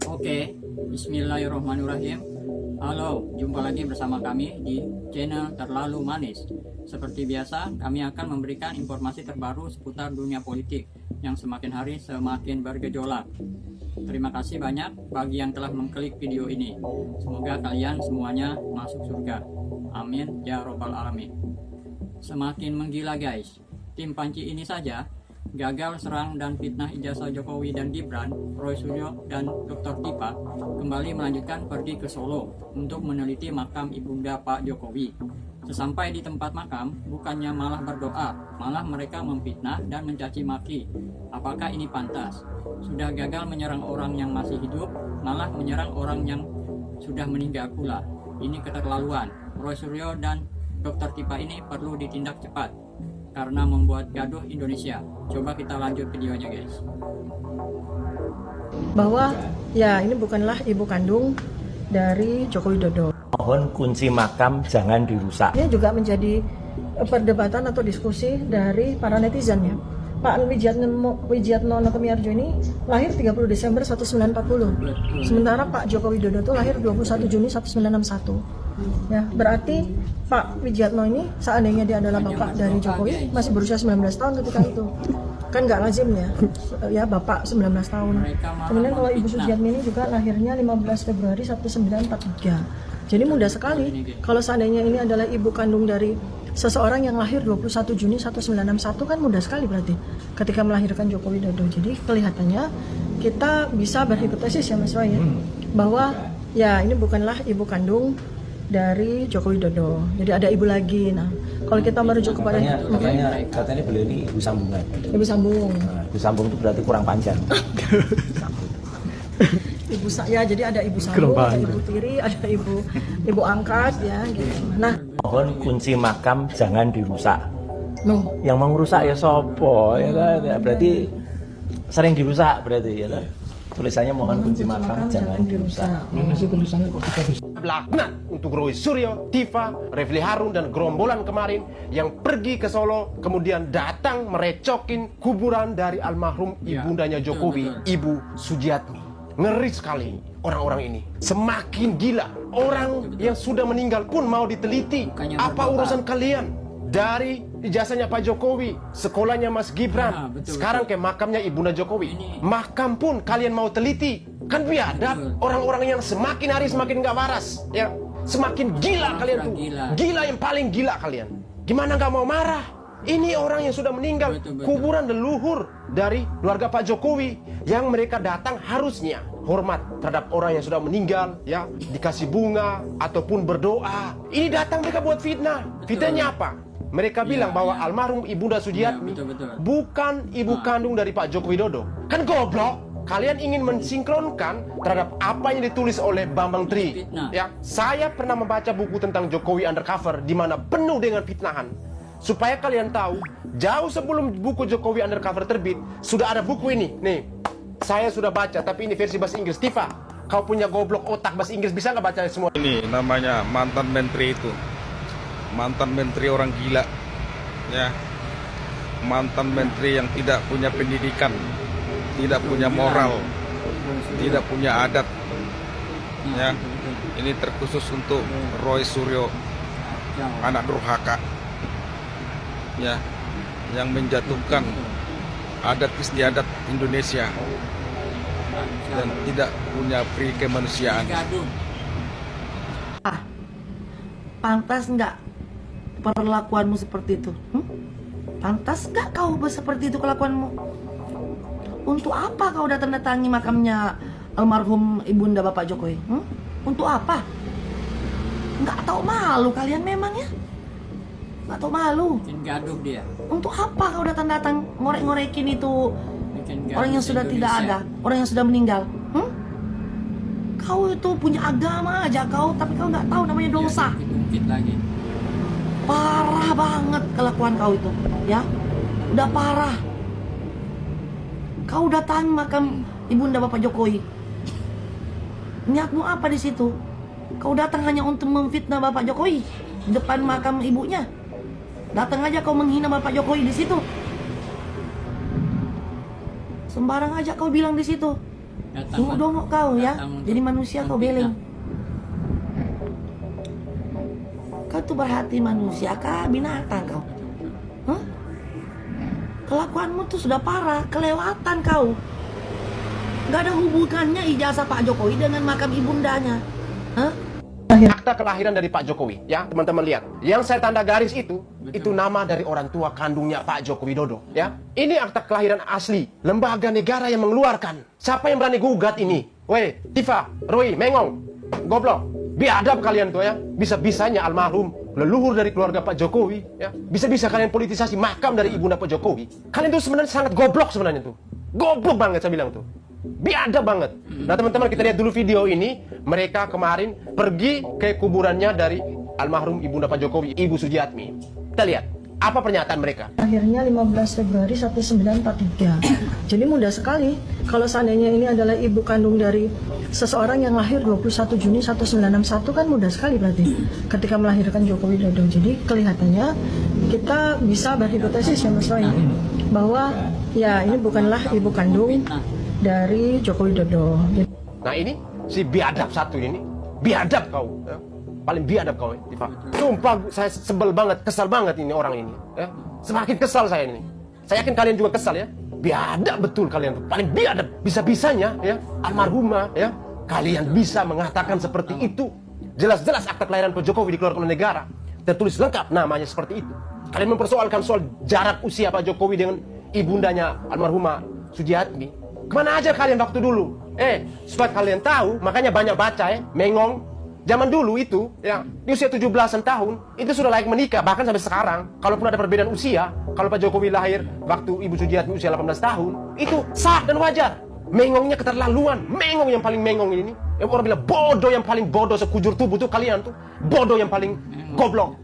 Oke, Bismillahirrahmanirrahim. Halo, jumpa lagi bersama kami di channel Terlalu Manis. Seperti biasa, kami akan memberikan informasi terbaru seputar dunia politik yang semakin hari semakin bergejolak. Terima kasih banyak bagi yang telah mengklik video ini. Semoga kalian semuanya masuk surga. Amin ya robbal alamin. Semakin menggila guys. Tim Panci ini saja gagal serang dan fitnah ijazah Jokowi dan Gibran, Roy Suryo dan Dr. Tipa kembali melanjutkan pergi ke Solo untuk meneliti makam ibunda Pak Jokowi. Sesampai di tempat makam, bukannya malah berdoa, malah mereka memfitnah dan mencaci maki. Apakah ini pantas? Sudah gagal menyerang orang yang masih hidup, malah menyerang orang yang sudah meninggal pula. Ini keterlaluan. Roy Suryo dan Dr. Tipa ini perlu ditindak cepat karena membuat gaduh Indonesia. Coba kita lanjut videonya guys. Bahwa ya ini bukanlah ibu kandung dari Joko Widodo. Mohon kunci makam jangan dirusak. Ini juga menjadi perdebatan atau diskusi dari para netizen ya. Pak Wijiatno Notomiarjo ini lahir 30 Desember 1940. Sementara Pak Joko Widodo itu lahir 21 Juni 1961. Ya, berarti Pak Wijiatno ini seandainya dia adalah bapak dari Jokowi masih berusia 19 tahun ketika itu. Kan nggak lazim ya bapak 19 tahun. Kemudian kalau Ibu Sujiatmi ini juga lahirnya 15 Februari 1943. Jadi mudah sekali kalau seandainya ini adalah ibu kandung dari seseorang yang lahir 21 Juni 1961 kan mudah sekali berarti ketika melahirkan Joko Widodo. Jadi kelihatannya kita bisa berhipotesis ya Mas Roy ya, bahwa ya ini bukanlah ibu kandung dari Joko Widodo. Jadi ada ibu lagi. Nah, kalau kita merujuk kepada katanya beliau ini ibu sambungan. Ibu sambung. Nah, ibu sambung itu berarti kurang panjang. Ya jadi ada ibu sambung, ada ibu tiri, ada ibu angkat ya gitu. Nah, Mohon kunci makam jangan dirusak. no. Yang mau merusak ya sopo ya kan? Ya, berarti sering dirusak berarti ya kan? Tulisannya mohon kunci makam jangan dirusak. Mana sih tulisannya kok kita bisa? Laknat untuk Roy Suryo, Tifa, Refli Harun dan gerombolan kemarin yang pergi ke Solo kemudian datang merecokin kuburan dari almarhum ibundanya Jokowi, Ibu Sujiatmi. Ngeri sekali orang-orang ini. Semakin gila. Orang yang sudah meninggal pun mau diteliti. Apa urusan kalian? Dari ijazahnya Pak Jokowi, sekolahnya Mas Gibran, sekarang ke makamnya ibunda Jokowi. Makam pun kalian mau teliti. Kan biadab orang-orang yang semakin hari semakin gak waras. Ya, semakin gila kalian tuh. Gila yang paling gila kalian. Gimana gak mau marah? Ini orang yang sudah meninggal, kuburan leluhur dari keluarga Pak Jokowi yang mereka datang harusnya hormat terhadap orang yang sudah meninggal, ya dikasih bunga ataupun berdoa. Ini datang mereka buat fitnah. Fitnahnya apa? Mereka bilang bahwa almarhum ibunda Sujiatmi bukan ibu kandung dari Pak Joko Widodo. Kan goblok. Kalian ingin mensinkronkan terhadap apa yang ditulis oleh Bambang Tri. Ya, saya pernah membaca buku tentang Jokowi Undercover di mana penuh dengan fitnahan. Supaya kalian tahu, jauh sebelum buku Jokowi Undercover terbit, sudah ada buku ini. Nih, saya sudah baca, tapi ini versi bahasa Inggris. Tifa, kau punya goblok otak bahasa Inggris, bisa nggak baca semua? Ini namanya mantan menteri itu. Mantan menteri orang gila. Ya. Mantan menteri yang tidak punya pendidikan, tidak punya moral, tidak punya adat. Ya. Ini terkhusus untuk Roy Suryo, anak durhaka. Ya, yang menjatuhkan adat istiadat Indonesia dan tidak punya pri kemanusiaan. Pantas nggak perlakuanmu seperti itu? Pantas nggak kau seperti itu kelakuanmu? Untuk apa kau datang-datangi makamnya almarhum ibunda Bapak Jokowi? Untuk apa? Nggak tahu malu kalian memang ya? Nggak tahu malu. Bikin gaduh dia. Untuk apa kau datang-datang ngorek-ngorekin itu orang yang sudah tidak ada, orang yang sudah meninggal? Kau itu punya agama aja kau, tapi kau nggak tahu namanya dosa. Lagi. Parah banget kelakuan kau itu, ya. Udah parah. Kau datang makam ibunda Bapak Jokowi. Niatmu apa di situ? Kau datang hanya untuk memfitnah Bapak Jokowi di depan makam ibunya. Datang aja kau menghina Bapak Jokowi di situ. Sembarang aja kau bilang di situ. Datang, Dongok kau ya, datang untuk jadi manusia kau memfitnah. beleng. Kau tuh berhati manusia kah binatang kau? Hah? Kelakuanmu tuh sudah parah, kelewatan kau. Gak ada hubungannya ijazah Pak Jokowi dengan makam ibundanya. Hah? Akta kelahiran dari Pak Jokowi, ya teman-teman lihat. Yang saya tanda garis itu nama dari orang tua kandungnya Pak Joko Widodo, ya. Ini akta kelahiran asli, lembaga negara yang mengeluarkan. Siapa yang berani gugat ini? Weh, Tifa, Roy, Mengong, goblok. Biadab kalian tuh ya. Bisa-bisanya almarhum leluhur dari keluarga Pak Jokowi, ya. Bisa-bisa kalian politisasi makam dari ibunda Pak Jokowi. Kalian tuh sebenarnya sangat goblok sebenarnya tuh. Goblok banget saya bilang tuh. Biadab banget. Nah teman-teman kita lihat dulu video ini. Mereka kemarin pergi ke kuburannya dari almarhum ibunda Pak Jokowi, Ibu Sujiatmi. Kita lihat apa pernyataan mereka. Akhirnya 15 Februari 1943. Jadi mudah sekali kalau seandainya ini adalah ibu kandung dari seseorang yang lahir 21 Juni 1961 kan mudah sekali berarti ketika melahirkan Joko Widodo. Jadi kelihatannya kita bisa berhipotesis ya Mas Roy bahwa ya ini bukanlah ibu kandung dari Joko Widodo. Nah ini si biadab satu ini, biadab kau, ya. Paling biadab kau, Tifa. Sumpah saya sebel banget, kesal banget ini orang ini. Ya. Semakin kesal saya ini. Saya yakin kalian juga kesal ya. Biadab betul kalian tuh, paling biadab. Bisa-bisanya ya, almarhumah ya, kalian bisa mengatakan seperti itu. Jelas-jelas akta kelahiran Pak Jokowi dikeluarkan oleh negara, tertulis lengkap namanya seperti itu. Kalian mempersoalkan soal jarak usia Pak Jokowi dengan ibundanya almarhumah Sujiatmi. Kemana aja kalian waktu dulu? Supaya kalian tahu, makanya banyak baca ya, Mengong. Zaman dulu itu, ya, di usia 17-an tahun, itu sudah layak menikah, bahkan sampai sekarang. Kalaupun ada perbedaan usia, kalau Pak Jokowi lahir waktu Ibu Sujiatmi usia 18 tahun, itu sah dan wajar. Mengongnya keterlaluan, Mengong yang paling Mengong ini. Orang bilang bodoh yang paling bodoh sekujur tubuh tuh kalian tuh. Bodoh yang paling goblok.